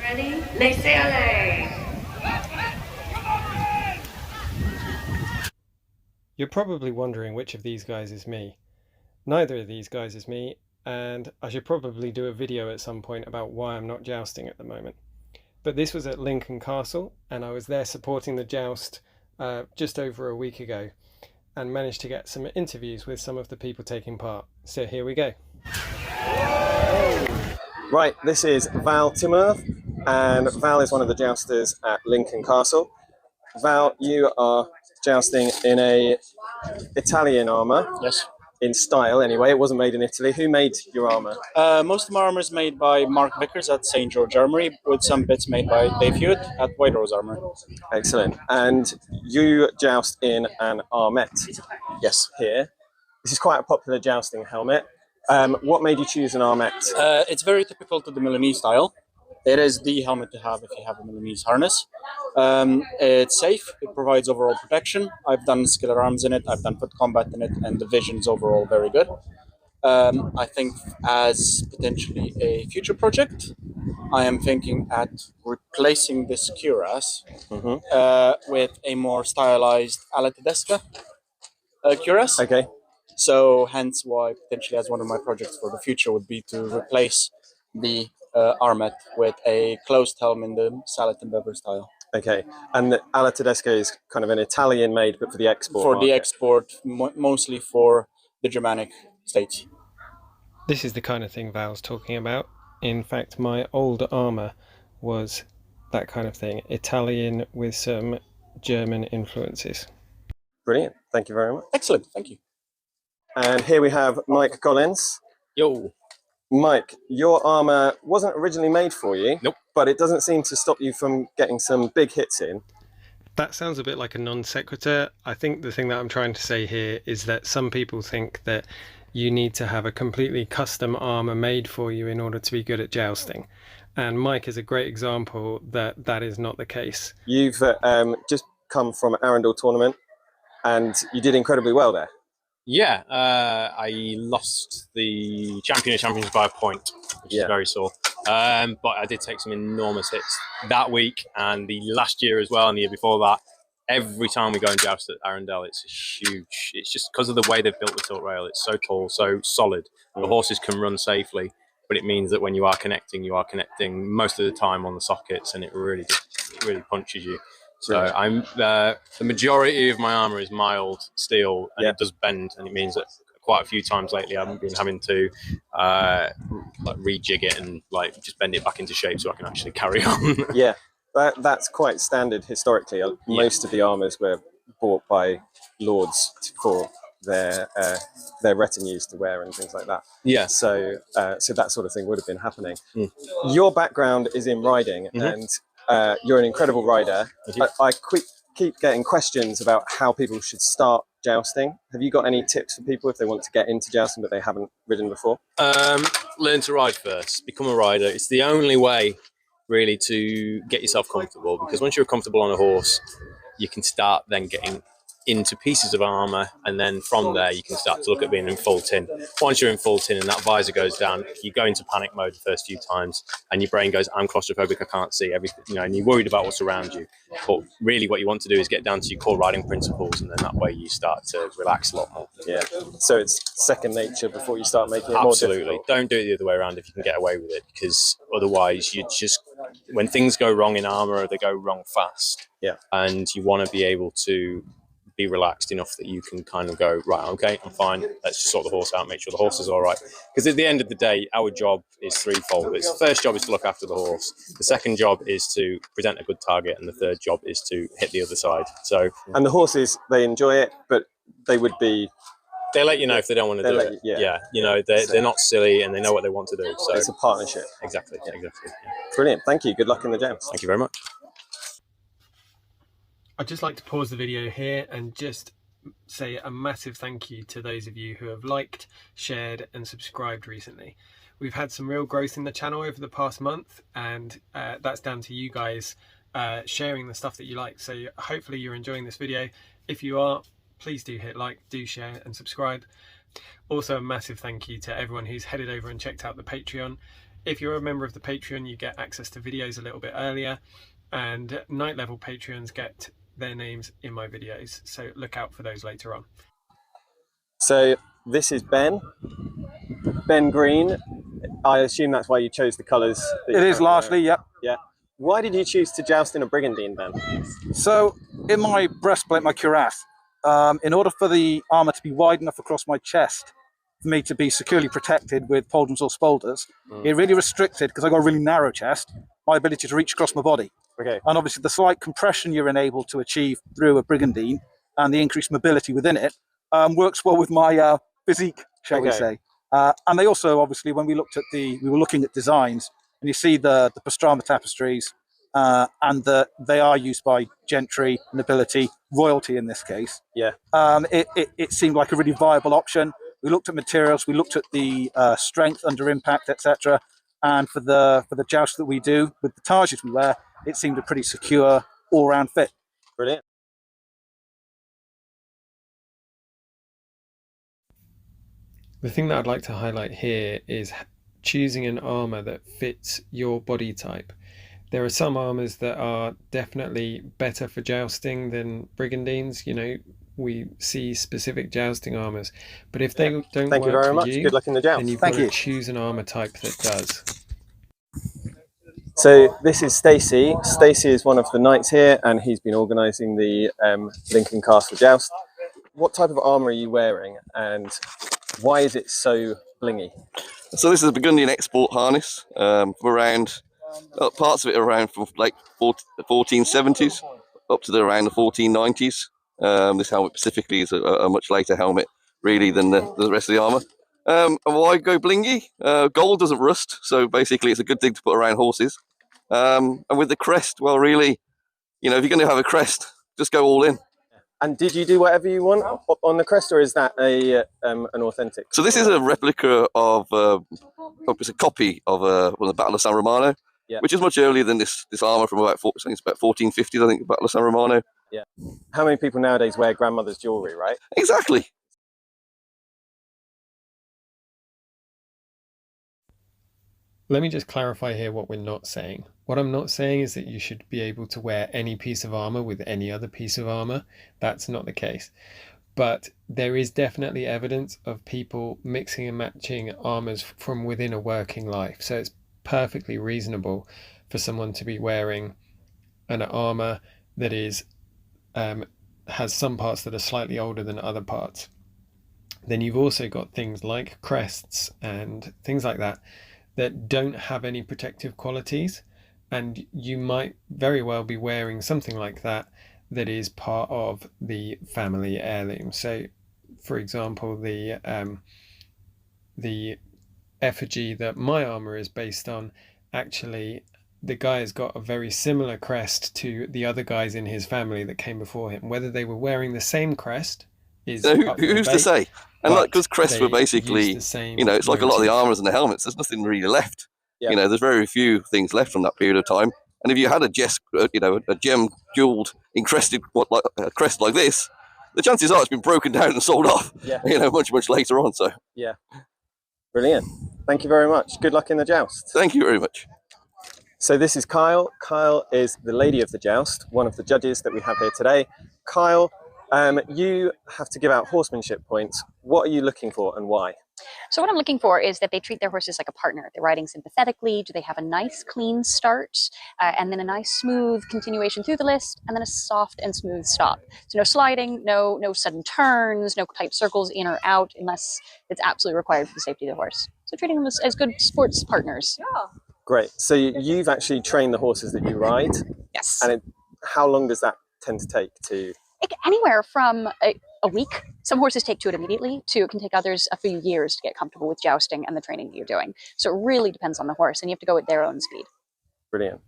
Ready? Laissez-aller! You're probably wondering which of these guys is me. Neither of these guys is me, and I should probably do a video at some point about why I'm not jousting at the moment. But this was at Lincoln Castle, and I was there supporting the joust just over a week ago, and managed to get some interviews with some of the people taking part. So here we go. Right, this is Val Timur, and Val is one of the jousters at Lincoln Castle. Val, you are jousting in a Italian armour. Yes. In style, anyway. It wasn't made in Italy. Who made your armour? Most of my armor is made by Mark Vickers at St. George Armory, with some bits made by Dave Hewitt at White Rose Armory. Excellent. And you joust in an armet. Yes. Here. This is quite a popular jousting helmet. What made you choose an armet? It's very typical to the Milanese style. It is the helmet to have if you have a Milanese harness. It's safe. It provides overall protection. I've done skiller arms in it. I've done foot combat in it, and the vision's overall very good. I think as potentially a future project, I am thinking at replacing this cuirass with a more stylized ala tedesca cuirass. Okay. So hence why potentially as one of my projects for the future would be to replace the armet with a closed helm in the Sallet and Bever style. Okay. And the ala tedesca is kind of an Italian made, but for the export For market. the export, mostly for the Germanic states. This is the kind of thing Val's talking about. In fact, my old armour was that kind of thing. Italian with some German influences. Brilliant. Thank you very much. Excellent. Thank you. And here we have Mike Collins. Yo. Mike, your armour wasn't originally made for you. Nope. But it doesn't seem to stop you from getting some big hits in. That sounds a bit like a non sequitur. I think the thing that I'm trying to say here is that some people think that you need to have a completely custom armour made for you in order to be good at jousting. And Mike is a great example that that is not the case. You've just come from Arundel tournament and you did incredibly well there. Yeah, I lost the champion of champions by a point, which is very sore. But I did take some enormous hits that week and the last year as well, and the year before that. Every time we go and joust at Arundel, it's huge. It's just because of the way they've built the tilt rail. It's so tall, so solid. The horses can run safely, but it means that when you are connecting most of the time on the sockets, and it really punches you. So I'm the majority of my armor is mild steel, and it does bend, and it means that quite a few times lately I've been having to like rejig it and like just bend it back into shape so I can actually carry on. Yeah, that's quite standard historically. Most of the armors were bought by lords for their retinues to wear and things like that. Yeah. So so that sort of thing would have been happening. Your background is in riding, and you're an incredible rider. I keep getting questions about how people should start jousting. Have you got any tips for people if they want to get into jousting but they haven't ridden before? Learn to ride first. Become a rider. It's the only way really to get yourself comfortable, because once you're comfortable on a horse, you can start then getting into pieces of armor, and then from there you can start to look at being in full tin. Once you're in full tin and that visor goes down, you go into panic mode the first few times, and your brain goes, I'm claustrophobic, I can't see everything, and you're worried about what's around you. But really what you want to do is get down to your core riding principles, and then that way you start to relax a lot more. Yeah, so it's second nature before you start making it Absolutely. more difficult. Don't do it the other way around if you can get away with it, because otherwise you just, when things go wrong in armor, they go wrong fast. Yeah. And you want to be able to be relaxed enough that you can kind of go, right, okay, I'm fine, let's just sort the horse out, make sure the horse is all right. Because at the end of the day, our job is threefold. The first job is to look after the horse, the second job is to present a good target, and the third job is to hit the other side. So, and the horses, they enjoy it, but they would be... They let you know if they don't want to do it. Yeah, you know, they're not silly and they know what they want to do. So it's a partnership. Exactly, exactly. Yeah. Brilliant, thank you. Good luck in the jams. Thank you very much. I'd just like to pause the video here and just say a massive thank you to those of you who have liked, shared and subscribed recently. We've had some real growth in the channel over the past month, and that's down to you guys sharing the stuff that you like. So hopefully you're enjoying this video. If you are, please do hit like, do share and subscribe. Also a massive thank you to everyone who's headed over and checked out the Patreon. If you're a member of the Patreon, you get access to videos a little bit earlier, and night level Patreons get their names in my videos. So look out for those later on. So this is Ben Green. I assume that's why you chose the colours. It is largely, yep. Yeah. Why did you choose to joust in a brigandine, Ben? So in my breastplate, my cuirass, in order for the armour to be wide enough across my chest for me to be securely protected with pauldrons or spolders, it really restricted, because I got a really narrow chest, my ability to reach across my body. Okay. And obviously the slight compression you're enabled to achieve through a brigandine and the increased mobility within it works well with my physique, shall we say. And they also, obviously, when we looked at we were looking at designs, and you see the pastrama tapestries, and they are used by gentry, nobility, royalty in this case. Yeah. It seemed like a really viable option. We looked at materials, we looked at the strength under impact, etc. And for the joust that we do with the targes we wear, it seemed a pretty secure all-round fit. Brilliant. The thing that I'd like to highlight here is choosing an armor that fits your body type. There are some armors that are definitely better for jousting than brigandines. You know, we see specific jousting armors, but if they don't Thank you work very for much. you, Good luck in the joust. then you've got to choose an armor type that does. So this is Stacey. Stacey is one of the knights here, and he's been organising the Lincoln Castle Joust. What type of armour are you wearing, and why is it so blingy? So this is a Burgundian export harness from around, parts of it are around from like 1470s up to around the 1490s. This helmet specifically is a much later helmet really than the rest of the armour. And why go blingy? Gold doesn't rust, so basically it's a good thing to put around horses. And with the crest, well really, you know, if you're going to have a crest, just go all in. And did you do whatever you want on the crest, or is that an authentic? So this is a replica of, it's a copy of the Battle of San Romano, which is much earlier than this armour from about 1450s, I think, the Battle of San Romano. Yeah. How many people nowadays wear grandmother's jewellery, right? Exactly. Let me just clarify here what we're not saying. What I'm not saying is that you should be able to wear any piece of armor with any other piece of armor. That's not the case. But there is definitely evidence of people mixing and matching armors from within a working life. So it's perfectly reasonable for someone to be wearing an armor that is has some parts that are slightly older than other parts. Then you've also got things like crests and things like that that don't have any protective qualities, and you might very well be wearing something like that that is part of the family heirloom. So for example, the effigy that my armor is based on, actually the guy has got a very similar crest to the other guys in his family that came before him. Whether they were wearing the same crest is who's to say? And like, because crests were basically, you know, it's like a lot of the armors and the helmets, there's nothing really left. You know, there's very few things left from that period of time. And if you had a gem jeweled, encrusted crest like this, the chances are it's been broken down and sold off. You know, much later on. So Brilliant. Thank you very much. Good luck in the joust. Thank you very much. So this is Kyle. Kyle is the lady of the joust, one of the judges that we have here today. Kyle, you have to give out horsemanship points. What are you looking for and why? So what I'm looking for is that they treat their horses like a partner. They're riding sympathetically. Do they have a nice clean start, and then a nice smooth continuation through the list, and then a soft and smooth stop. So no sliding, no sudden turns, no tight circles in or out unless it's absolutely required for the safety of the horse. So treating them as good sports partners. Great. So you've actually trained the horses that you ride? Yes. And how long does that tend to take to? Anywhere from a week. Some horses take to it immediately, it can take others a few years to get comfortable with jousting and the training that you're doing. So it really depends on the horse, and you have to go at their own speed. Brilliant.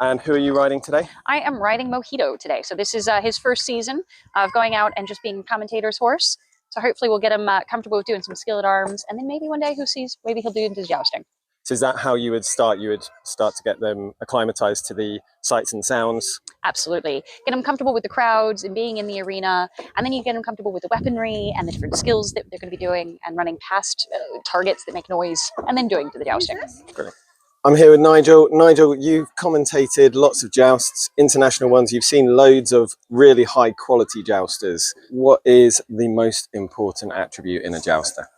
And who are you riding today? I am riding Mojito today. So this is his first season of going out and just being a commentator's horse. So hopefully we'll get him comfortable with doing some skill at arms, and then maybe one day, who sees, maybe he'll do into jousting. So is that how you would start? You would start to get them acclimatized to the sights and sounds? Absolutely. Get them comfortable with the crowds and being in the arena, and then you get them comfortable with the weaponry and the different skills that they're going to be doing and running past targets that make noise, and then doing to the jousting. Brilliant. I'm here with Nigel. Nigel, you've commentated lots of jousts, international ones. You've seen loads of really high quality jousters. What is the most important attribute in a jouster?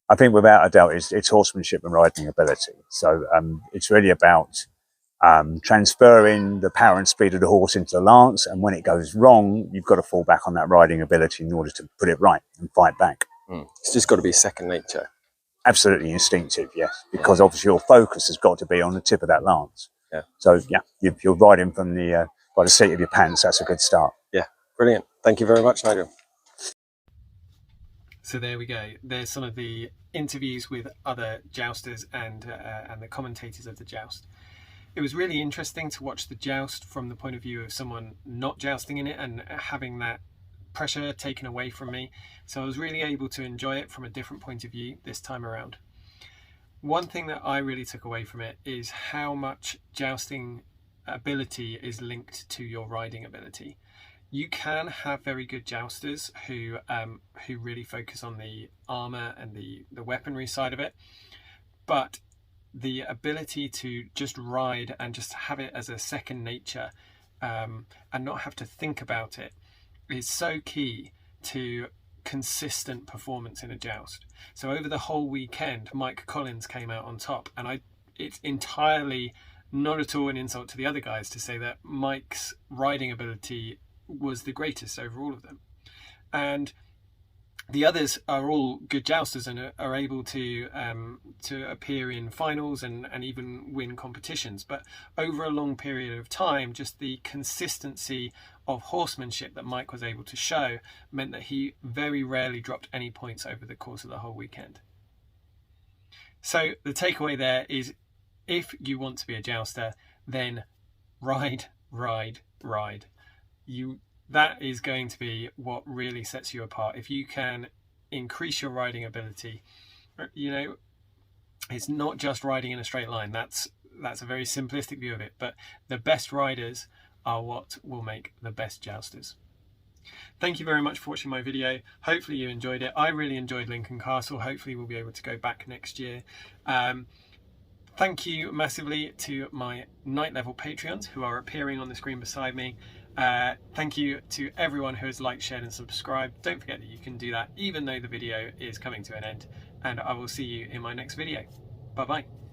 I think without a doubt it's horsemanship and riding ability. So it's really about transferring the power and speed of the horse into the lance, and when it goes wrong, you've got to fall back on that riding ability in order to put it right and fight back. It's just got to be second nature. Absolutely instinctive, yes, because obviously your focus has got to be on the tip of that lance. Yeah. So yeah, you're riding from the by the seat of your pants. That's a good start. Yeah, brilliant. Thank you very much, Nigel. So there we go. There's some of the interviews with other jousters and the commentators of the joust. It was really interesting to watch the joust from the point of view of someone not jousting in it and having that pressure taken away from me. So I was really able to enjoy it from a different point of view this time around. One thing that I really took away from it is how much jousting ability is linked to your riding ability. You can have very good jousters who really focus on the armor and the weaponry side of it, but the ability to just ride and just have it as a second nature and not have to think about it is so key to consistent performance in a joust. So over the whole weekend, Mike Collins came out on top, and it's entirely not at all an insult to the other guys to say that Mike's riding ability was the greatest over all of them, and the others are all good jousters and are able to appear in finals and even win competitions. But over a long period of time, just the consistency of horsemanship that Mike was able to show meant that he very rarely dropped any points over the course of the whole weekend. So the takeaway there is, if you want to be a jouster, then ride, ride, ride. That is going to be what really sets you apart. If you can increase your riding ability, it's not just riding in a straight line. That's a very simplistic view of it, but the best riders are what will make the best jousters. Thank you very much for watching my video. Hopefully you enjoyed it. I really enjoyed Lincoln Castle. Hopefully we'll be able to go back next year. Thank you massively to my night level Patreons who are appearing on the screen beside me. Thank you to everyone who has liked, shared and subscribed. Don't forget that you can do that even though the video is coming to an end, and I will see you in my next video. Bye bye.